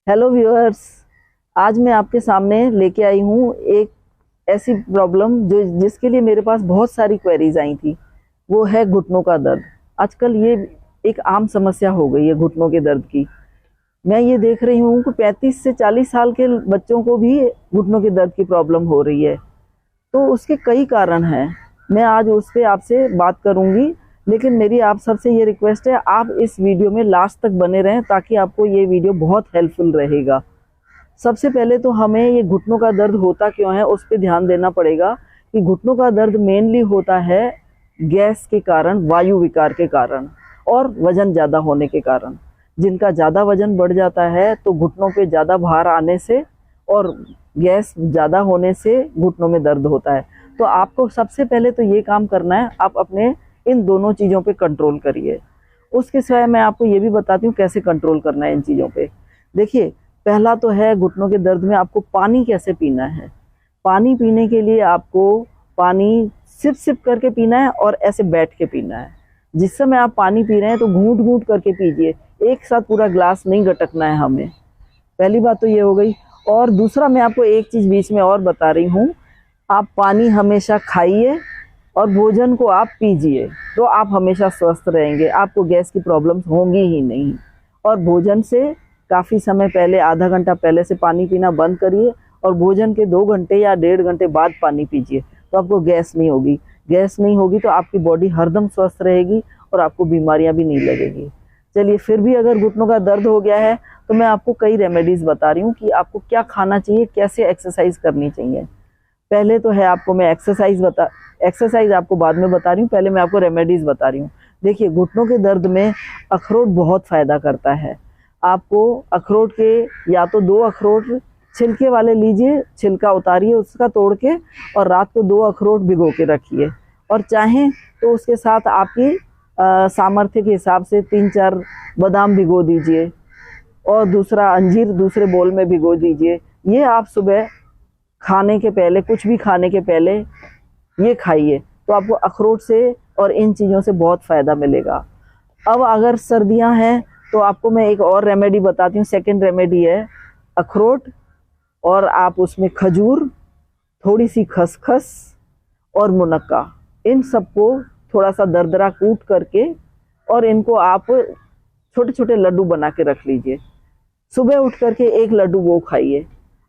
Hello viewers. आज मैं आपके सामने लेके आई हूँ एक ऐसी प्रॉब्लम जिसके लिए मेरे पास बहुत सारी क्वेरीज आई थी। वो है घुटनों का दर्द। आजकल ये एक आम समस्या हो गई है घुटनों के दर्द की। मैं ये देख रही हूँ कि 35 से 40 साल के बच्चों को भी घुटनों के दर्द की प्रॉब्लम हो रही है। तो उसके कई कारण हैं। मैं आज उस पर आपसे बात करूँगी, लेकिन मेरी आप सबसे ये रिक्वेस्ट है, आप इस वीडियो में लास्ट तक बने रहें ताकि आपको ये वीडियो बहुत हेल्पफुल रहेगा। सबसे पहले तो हमें ये घुटनों का दर्द होता क्यों है उस पर ध्यान देना पड़ेगा कि घुटनों का दर्द मेनली होता है गैस के कारण, वायु विकार के कारण और वजन ज़्यादा होने के कारण। जिनका ज़्यादा वजन बढ़ जाता है तो घुटनों पे ज़्यादा भार आने से और गैस ज़्यादा होने से घुटनों में दर्द होता है। तो आपको सबसे पहले तो ये काम करना है, आप अपने इन दोनों चीज़ों पे कंट्रोल करिए। उसके सिवाय मैं आपको ये भी बताती हूँ कैसे कंट्रोल करना है इन चीज़ों पे। देखिए, पहला तो है घुटनों के दर्द में आपको पानी कैसे पीना है। पानी पीने के लिए आपको पानी सिप सिप करके पीना है और ऐसे बैठ के पीना है। जिस समय आप पानी पी रहे हैं तो घूंट घूंट करके पीजिए, एक साथ पूरा ग्लास नहीं गटकना है हमें। पहली बात तो ये हो गई। और दूसरा, मैं आपको एक चीज़ बीच में और बता रही हूँ, आप पानी हमेशा खाइए और भोजन को आप पीजिए, तो आप हमेशा स्वस्थ रहेंगे, आपको गैस की प्रॉब्लम्स होंगी ही नहीं। और भोजन से काफ़ी समय पहले, आधा घंटा पहले से पानी पीना बंद करिए और भोजन के 2 घंटे या 1.5 घंटे बाद पानी पीजिए, तो आपको गैस नहीं होगी। गैस नहीं होगी तो आपकी बॉडी हरदम स्वस्थ रहेगी और आपको बीमारियां भी नहीं लगेगी। चलिए, फिर भी अगर घुटनों का दर्द हो गया है तो मैं आपको कई रेमेडीज़ बता रही हूँ कि आपको क्या खाना चाहिए, कैसे एक्सरसाइज करनी चाहिए। पहले तो है, आपको मैं एक्सरसाइज आपको बाद में बता रही हूँ, पहले मैं आपको रेमेडीज़ बता रही हूँ। देखिए, घुटनों के दर्द में अखरोट बहुत फ़ायदा करता है। आपको अखरोट के या तो 2 अखरोट छिलके वाले लीजिए, छिलका उतारिए उसका तोड़ के, और रात को 2 अखरोट भिगो के रखिए। और चाहें तो उसके साथ आपकी सामर्थ्य के हिसाब से 3-4 बादाम भिगो दीजिए और दूसरा अंजीर दूसरे बोल में भिगो दीजिए। ये आप सुबह खाने के पहले, कुछ भी खाने के पहले ये खाइए, तो आपको अखरोट से और इन चीज़ों से बहुत फ़ायदा मिलेगा। अब अगर सर्दियां हैं तो आपको मैं एक और रेमेडी बताती हूँ। सेकंड रेमेडी है अखरोट, और आप उसमें खजूर, थोड़ी सी खसखस और मुनक्का, इन सबको थोड़ा सा दरदरा कूट करके और इनको आप छोटे छोटे लड्डू बना के रख लीजिए। सुबह उठ करके 1 लड्डू वो खाइए।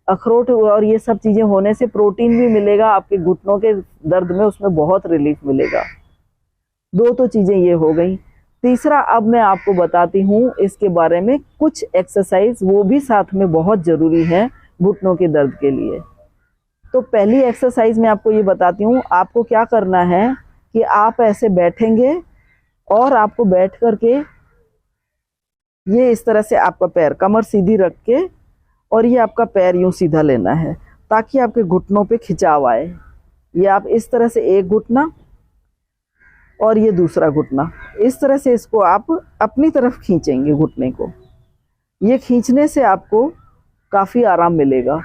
अखरोट और ये सब चीज़ें होने से प्रोटीन भी मिलेगा, आपके घुटनों के दर्द में उसमें बहुत रिलीफ मिलेगा। 2 तो चीज़ें ये हो गई। तीसरा, अब मैं आपको बताती हूँ इसके बारे में कुछ एक्सरसाइज, वो भी साथ में बहुत ज़रूरी है घुटनों के दर्द के लिए। तो पहली एक्सरसाइज मैं आपको ये बताती हूँ। आपको क्या करना है कि आप ऐसे बैठेंगे और आपको बैठ करके ये इस तरह से आपका पैर, कमर सीधी रख के, और ये आपका पैर यूं सीधा लेना है ताकि आपके घुटनों पे खिंचाव आए। ये आप इस तरह से एक घुटना और ये दूसरा घुटना, इस तरह से इसको आप अपनी तरफ खींचेंगे घुटने को। ये खींचने से आपको काफ़ी आराम मिलेगा।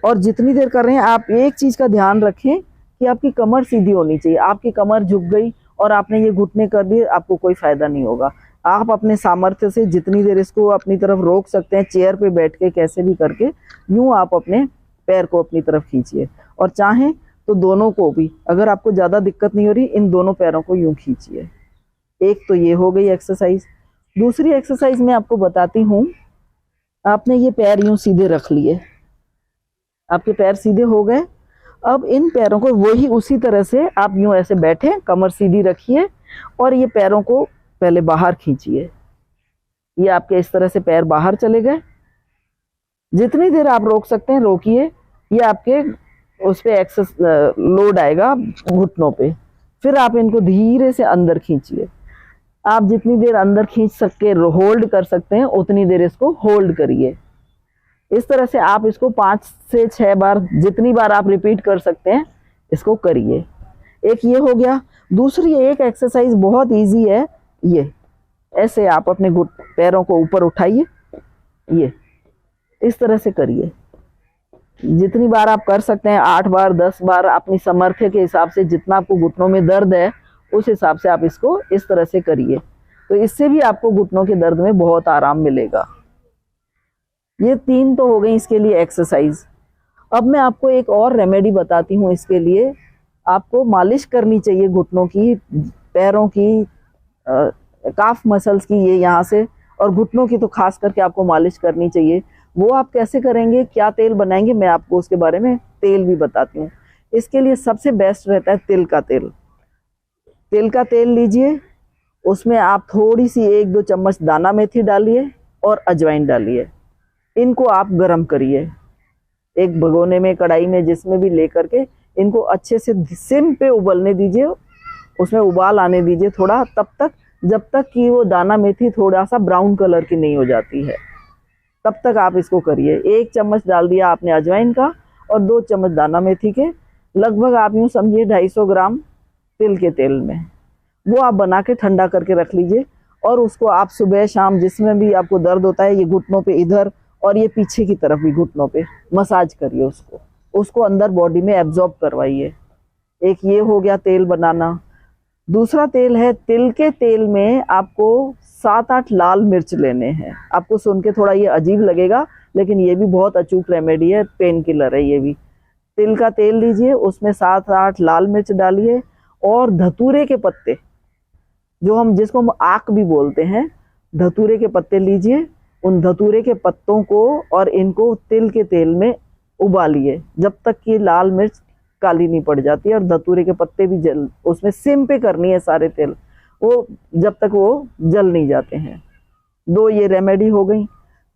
और जितनी देर कर रहे हैं, आप एक चीज़ का ध्यान रखें कि आपकी कमर सीधी होनी चाहिए। आपकी कमर झुक गई और आपने ये घुटने कर दिए, आपको कोई फ़ायदा नहीं होगा। आप अपने सामर्थ्य से जितनी देर इसको अपनी तरफ रोक सकते हैं, चेयर पे बैठ के कैसे भी करके, यूँ आप अपने पैर को अपनी तरफ खींचिए। और चाहें तो दोनों को भी, अगर आपको ज़्यादा दिक्कत नहीं हो रही, इन दोनों पैरों को यूँ खींचिए। एक तो ये हो गई एक्सरसाइज। दूसरी एक्सरसाइज मैं आपको बताती हूँ। आपने ये पैर यूँ सीधे रख लिए, आपके पैर सीधे हो गए। अब इन पैरों को वही उसी तरह से आप यूँ ऐसे बैठे, कमर सीधी रखिए और ये पैरों को पहले बाहर खींचिए। ये आपके इस तरह से पैर बाहर चले गए। जितनी देर आप रोक सकते हैं रोकिए। ये आपके उस पे एक्सेस लोड आएगा घुटनों पे। फिर आप इनको धीरे से अंदर खींचिए। आप जितनी देर अंदर खींच सके, होल्ड कर सकते हैं, उतनी देर इसको होल्ड करिए। इस तरह से आप इसको 5 से 6 बार, जितनी बार आप रिपीट कर सकते हैं, इसको करिए। एक ये हो गया। दूसरी एक एक्सरसाइज बहुत इजी है। ये ऐसे आप अपने पैरों को ऊपर उठाइए, ये इस तरह से करिए। जितनी बार आप कर सकते हैं, 8 बार, 10 बार, अपनी सामर्थ्य के हिसाब से, जितना आपको घुटनों में दर्द है उस हिसाब से आप इसको इस तरह से करिए। तो इससे भी आपको घुटनों के दर्द में बहुत आराम मिलेगा। ये 3 तो हो गई इसके लिए एक्सरसाइज। अब मैं आपको एक और रेमेडी बताती हूँ इसके लिए। आपको मालिश करनी चाहिए घुटनों की, पैरों की, काफ मसल्स की, ये यहाँ से, और घुटनों की तो खास करके आपको मालिश करनी चाहिए। वो आप कैसे करेंगे, क्या तेल बनाएंगे, मैं आपको उसके बारे में तेल भी बताती हूँ। इसके लिए सबसे बेस्ट रहता है तिल का तेल। तिल का तेल लीजिए, उसमें आप थोड़ी सी 1-2 चम्मच दाना मेथी डालिए और अजवाइन डालिए। इनको आप गरम करिए एक भगोने में, कढ़ाई में, जिसमें भी लेकर के इनको अच्छे से सिम पे उबलने दीजिए। उसमें उबाल आने दीजिए थोड़ा, तब तक जब तक कि वो दाना मेथी थोड़ा सा ब्राउन कलर की नहीं हो जाती है, तब तक आप इसको करिए। 1 चम्मच डाल दिया आपने अजवाइन का और 2 चम्मच दाना मेथी के, लगभग आप यूँ समझिए 250 ग्राम तिल के तेल में। वो आप बना के ठंडा करके रख लीजिए और उसको आप सुबह शाम जिसमें भी आपको दर्द होता है, ये घुटनों पे इधर और ये पीछे की तरफ भी घुटनों पे मसाज करिए, उसको अंदर बॉडी में एब्जॉर्ब करवाइए। एक ये हो गया तेल बनाना। दूसरा तेल है, तिल के तेल में आपको 7-8 लाल मिर्च लेने हैं। आपको सुन के थोड़ा ये अजीब लगेगा, लेकिन ये भी बहुत अचूक रेमेडी है, पेन किलर है ये भी। तिल का तेल लीजिए, उसमें 7-8 लाल मिर्च डालिए और धतूरे के पत्ते, जिसको हम आक भी बोलते हैं, धतूरे के पत्ते लीजिए। उन धतूरे के पत्तों को और इनको तिल के तेल में उबालिए जब तक कि लाल मिर्च काली नहीं पड़ जाती है और धतूरे के पत्ते भी उसमें सिम पे करनी है सारे तेल, वो जब तक वो जल नहीं जाते हैं। 2 ये रेमेडी हो गई।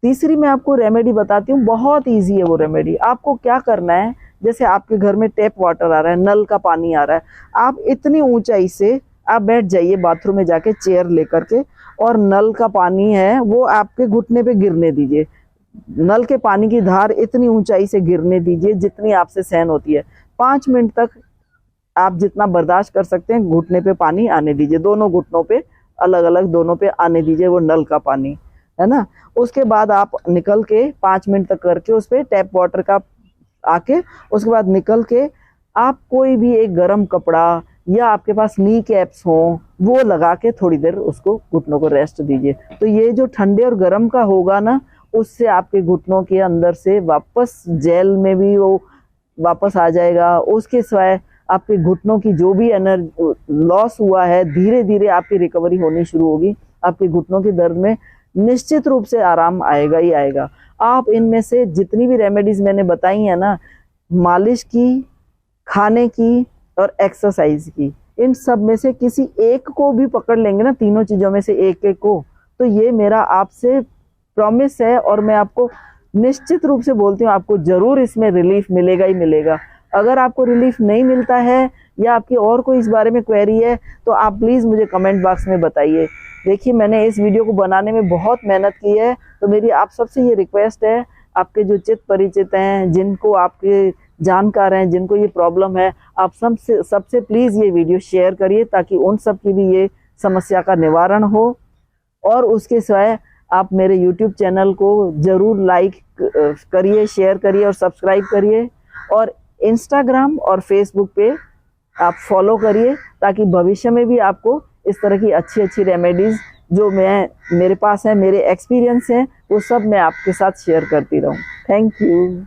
तीसरी मैं आपको रेमेडी बताती हूँ, बहुत इजी है वो रेमेडी। आपको क्या करना है, जैसे आपके घर में टैप वाटर आ रहा है, नल का पानी आ रहा है, आप इतनी ऊंचाई से आप बैठ जाइए बाथरूम में जाके चेयर लेकर के, और नल का पानी है वो आपके घुटने पे गिरने दीजिए। नल के पानी की धार इतनी ऊंचाई से गिरने दीजिए जितनी आपसे सहन होती है। 5 मिनट तक आप जितना बर्दाश्त कर सकते हैं घुटने पे पानी आने दीजिए, दोनों घुटनों पे अलग अलग, दोनों पे आने दीजिए वो नल का पानी, है ना। उसके बाद आप निकल के 5 मिनट तक करके उस पर टैप वाटर का आके, उसके बाद निकल के आप कोई भी एक गर्म कपड़ा या आपके पास नी कैप्स हो वो लगा के थोड़ी देर उसको घुटनों को रेस्ट दीजिए। तो ये जो ठंडे और गर्म का होगा ना, उससे आपके घुटनों के अंदर से वापस जेल में भी वो वापस आ जाएगा। उसके सिवाय आपके घुटनों की जो भी एनर्जी लॉस हुआ है, धीरे धीरे आपकी रिकवरी होनी शुरू होगी। आपके घुटनों के दर्द में निश्चित रूप से आराम आएगा ही आएगा। आप इनमें से जितनी भी रेमेडीज मैंने बताई है ना, मालिश की, खाने की और एक्सरसाइज की, इन सब में से किसी एक को भी पकड़ लेंगे ना, तीनों चीजों में से एक एक को, तो ये मेरा आपसे प्रॉमिस है और मैं आपको निश्चित रूप से बोलती हूँ आपको जरूर इसमें रिलीफ मिलेगा ही मिलेगा। अगर आपको रिलीफ नहीं मिलता है या आपकी और कोई इस बारे में क्वेरी है तो आप प्लीज़ मुझे कमेंट बॉक्स में बताइए। देखिए, मैंने इस वीडियो को बनाने में बहुत मेहनत की है, तो मेरी आप सबसे ये रिक्वेस्ट है, आपके जो चित परिचित हैं, जिनको आपके जानकार हैं, जिनको ये प्रॉब्लम है, आप सबसे प्लीज़ ये वीडियो शेयर करिए ताकि उन सब की भी ये समस्या का निवारण हो। और उसके सिवाय आप मेरे YouTube चैनल को ज़रूर लाइक करिए, शेयर करिए और सब्सक्राइब करिए, और इंस्टाग्राम और फेसबुक पे आप फॉलो करिए ताकि भविष्य में भी आपको इस तरह की अच्छी अच्छी रेमेडीज़ जो मेरे पास है, मेरे एक्सपीरियंस हैं, वो सब मैं आपके साथ शेयर करती रहूँ। Thank you.